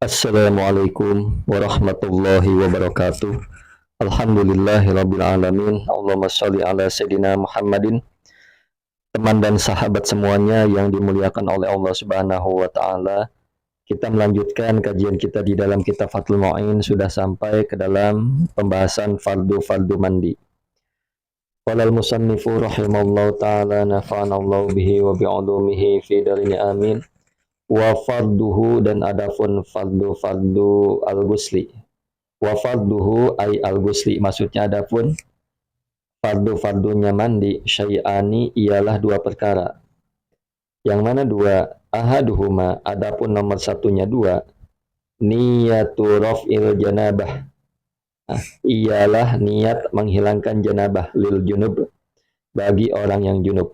Assalamualaikum warahmatullahi wabarakatuh. Alhamdulillahirabbil alamin. Allahumma shalli ala sayidina Muhammadin. Teman dan sahabat semuanya yang dimuliakan oleh Allah Subhanahu wa taala. Kita melanjutkan kajian kita di dalam kitab Fathul Mu'in, sudah sampai ke dalam pembahasan fardu mandi. Qala al-musannifu rahimallahu taala nafa'ana Allah bihi wa bi'ulumihi fi darini amin. Wa farduhu, dan adapun fardu al-ghusli. Wa farduhu ay al-ghusli, maksudnya adapun fardunya mandi, syai'ani, ialah dua perkara. Yang mana dua? Ahaduhuma, adapun nomor satunya dua, niyatu raf'il janabah, ialah niat menghilangkan janabah, lil junub, bagi orang yang junub,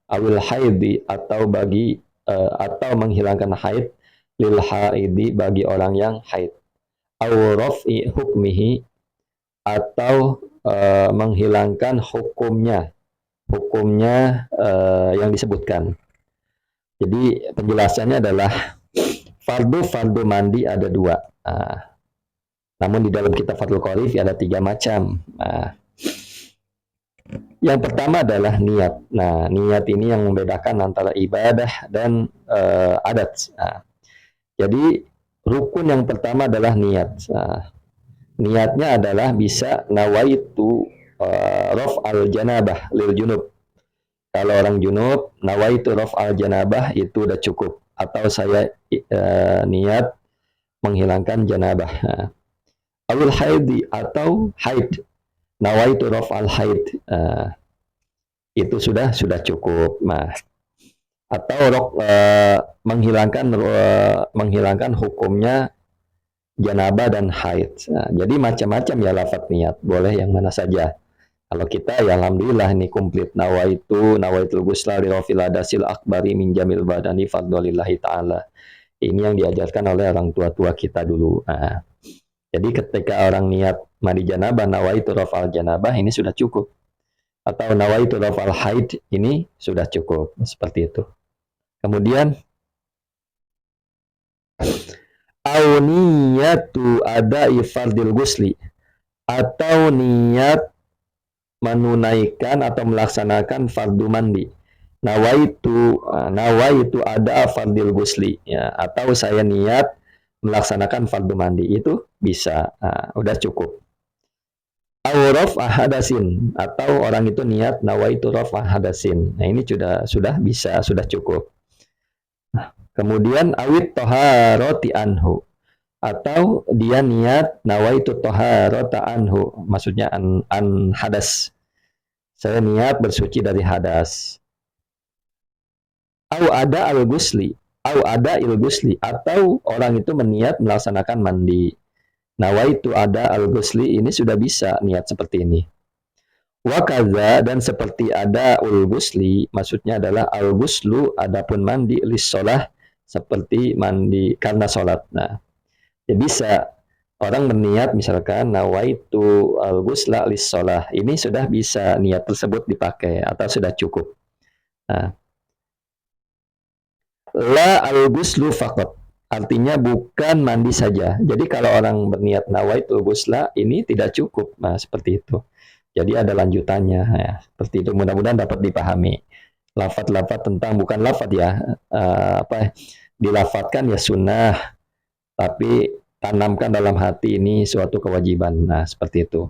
awil haidi, atau menghilangkan haid, lil haidi, bagi orang yang haid, aw raf'i hukmihi, atau menghilangkan hukumnya yang disebutkan. Jadi penjelasannya adalah fardu mandi ada dua. Namun di dalam kitab Fathul Qorif ada tiga macam. Yang pertama adalah niat. Nah, niat ini yang membedakan antara ibadah dan adat. Jadi rukun yang pertama adalah niat. Niatnya adalah bisa nawaitu raf'al janabah lil junub. Kalau orang junub, nawaitu raf'al janabah, itu udah cukup. Atau saya niat menghilangkan janabah. Awil haidi, atau haid, nawaitu raf'al haid, itu sudah cukup. Nah, atau menghilangkan hukumnya janabah dan haid. Jadi macam-macam ya lafaz niat, boleh yang mana saja. Kalau kita ya alhamdulillah ini komplit, nawaitul ghusla li rafil hadasil akbari min jamil badani fadlillahi taala. Ini yang diajarkan oleh orang tua kita dulu. Jadi ketika orang niat mandi janabah, nawaitu rafal janabah, ini sudah cukup. Atau nawaitu rafal haid, ini sudah cukup. Seperti itu. Kemudian au niyatu ada'i fardil ghusli, atau niat menunaikan atau melaksanakan fardu mandi. Nawaitu ada fardil ghusli, ya, atau saya niat melaksanakan fardu mandi, itu bisa. Udah cukup. Awraf ahadasin, atau orang itu niat nawaitu raf ahadasin. Nah, ini sudah bisa, sudah cukup. Kemudian awit toharoti anhu, atau dia niat nawaitu toharota anhu, maksudnya an hadas, saya niat bersuci dari hadas. Au ada il-ghusli, atau orang itu meniat melaksanakan mandi. Nawaitu ada al-ghusli, ini sudah bisa niat seperti ini. Wa kadza, dan seperti ada ul-ghusli, maksudnya adalah al-ghuslu, adapun mandi, lis-shalah, seperti mandi karena sholat. Nah, ya bisa orang berniat misalkan nawaitu al-ghusla lis-shalah, ini sudah bisa niat tersebut dipakai atau sudah cukup. Nah, la al-ghuslu faqat, artinya bukan mandi saja. Jadi kalau orang berniat nawaitul ghusla, ini tidak cukup. Nah, seperti itu. Jadi ada lanjutannya, ya. Seperti itu. Mudah-mudahan dapat dipahami. Lafaz-lafaz tentang, bukan lafaz ya, dilafatkan ya sunnah, tapi tanamkan dalam hati ini suatu kewajiban. Nah, seperti itu.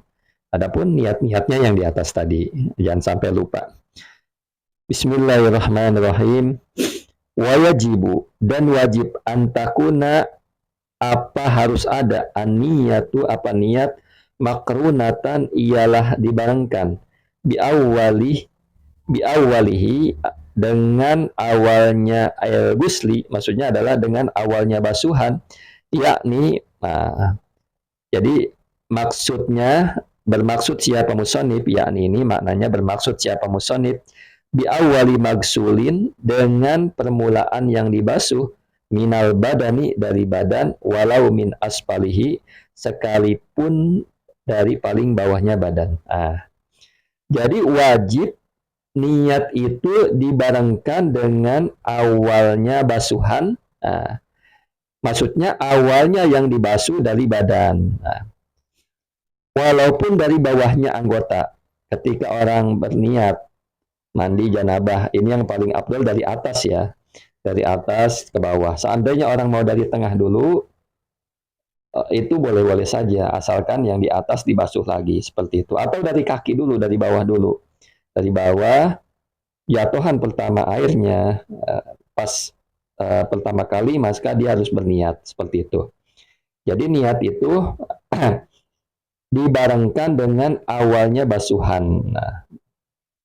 Adapun niat-niatnya yang di atas tadi, jangan sampai lupa. Bismillahirrahmanirrahim. Wajibu, dan wajib, antakuna, apa harus ada, an-niyatu, apa niat, makrunatan, ialah dibarengkan, biawalihi, dengan awalnya al-ghusli, maksudnya adalah dengan awalnya basuhan, yakni, jadi bermaksud siapa musonib, yakni ini maknanya bermaksud siapa musonib, biawali magsulin, dengan permulaan yang dibasuh, minal badani, dari badan, walau min asfalihi, sekalipun dari paling bawahnya badan. Jadi wajib niat itu dibarengkan dengan awalnya basuhan. Maksudnya awalnya yang dibasuh dari badan. Nah, walaupun dari bawahnya anggota. Ketika orang berniat mandi janabah, ini yang paling afdal dari atas ya. Dari atas ke bawah. Seandainya orang mau dari tengah dulu, itu boleh-boleh saja, asalkan yang di atas dibasuh lagi, seperti itu. Atau dari kaki dulu, dari bawah dulu. Dari bawah, jatuhan pertama airnya, pas pertama kali, maka dia harus berniat, seperti itu. Jadi niat itu dibarengkan dengan awalnya basuhan. Nah,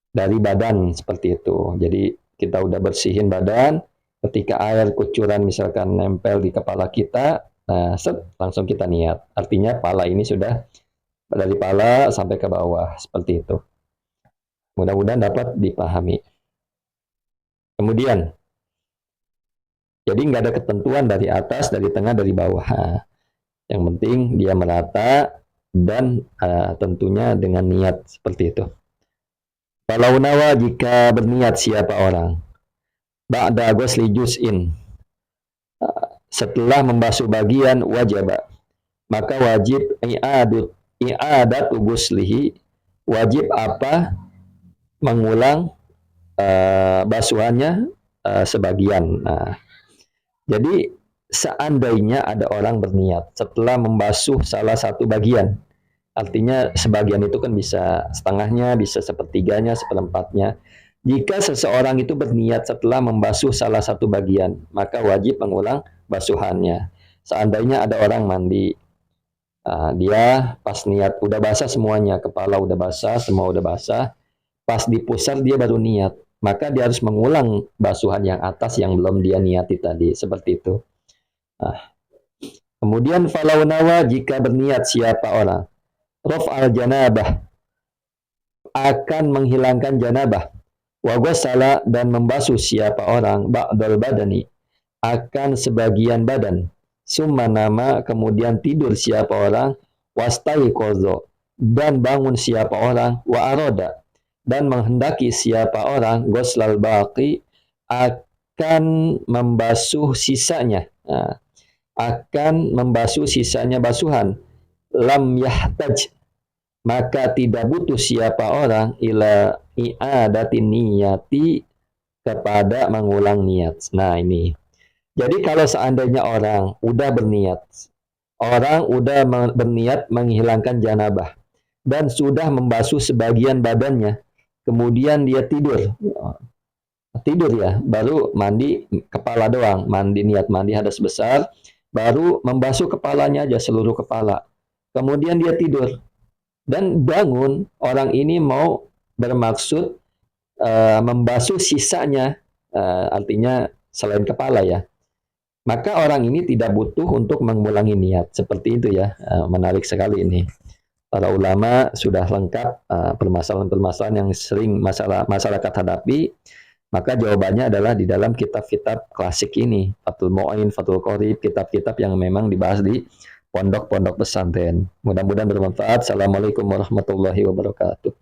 dari badan, seperti itu. Jadi kita udah bersihin badan, ketika air kucuran misalkan nempel di kepala kita, nah langsung kita niat. Artinya pala ini sudah dari pala sampai ke bawah, seperti itu. Mudah-mudahan dapat dipahami. Kemudian, jadi nggak ada ketentuan dari atas, dari tengah, dari bawah. Yang penting dia merata dan tentunya dengan niat seperti itu. Kalau nawa jika berniat siapa orang, ba'da ghusli juz'in, setelah membasuh bagian wajib, maka wajib i'adat ghuslihi, wajib apa? Mengulang basuhannya sebagian. Nah, jadi seandainya ada orang berniat setelah membasuh salah satu bagian, artinya sebagian itu kan bisa setengahnya, bisa sepertiganya, seperempatnya. Jika seseorang itu berniat setelah membasuh salah satu bagian, maka wajib mengulang basuhannya. Seandainya ada orang mandi, dia pas niat udah basah semuanya, kepala udah basah, semua udah basah, pas di pusar dia baru niat, maka dia harus mengulang basuhan yang atas yang belum dia niati tadi, seperti itu. Nah, kemudian falau nawa jika berniat siapa orang, raf'al janabah, akan menghilangkan janabah, wa ghasala, dan membasuh siapa orang ba'dal badani, akan sebagian badan, summa nama, kemudian tidur siapa orang, wastaiqadha, dan bangun siapa orang, wa aroda, dan menghendaki siapa orang, ghuslal baqi, akan membasuh sisanya. Nah, akan membasuh sisanya basuhan, lam yahtaj, maka tidak butuh siapa orang ila i'adati niyati, kepada mengulang niat. Nah, ini. Jadi kalau seandainya orang udah berniat, orang udah berniat menghilangkan janabah dan sudah membasuh sebagian badannya, kemudian dia tidur. Tidur ya, baru mandi kepala doang, mandi niat mandi hadas besar, baru membasuh kepalanya aja, seluruh kepala. Kemudian dia tidur dan bangun, orang ini mau bermaksud membasuh sisanya, artinya selain kepala ya. Maka orang ini tidak butuh untuk mengulangi niat, seperti itu ya. Menarik sekali ini. Para ulama sudah lengkap permasalahan-permasalahan yang sering masyarakat hadapi. Maka jawabannya adalah di dalam kitab-kitab klasik ini, Fathul Mu'in, Fathul Qorib, kitab-kitab yang memang dibahas di pondok-pondok pesantren. Mudah-mudahan bermanfaat. Assalamualaikum warahmatullahi wabarakatuh.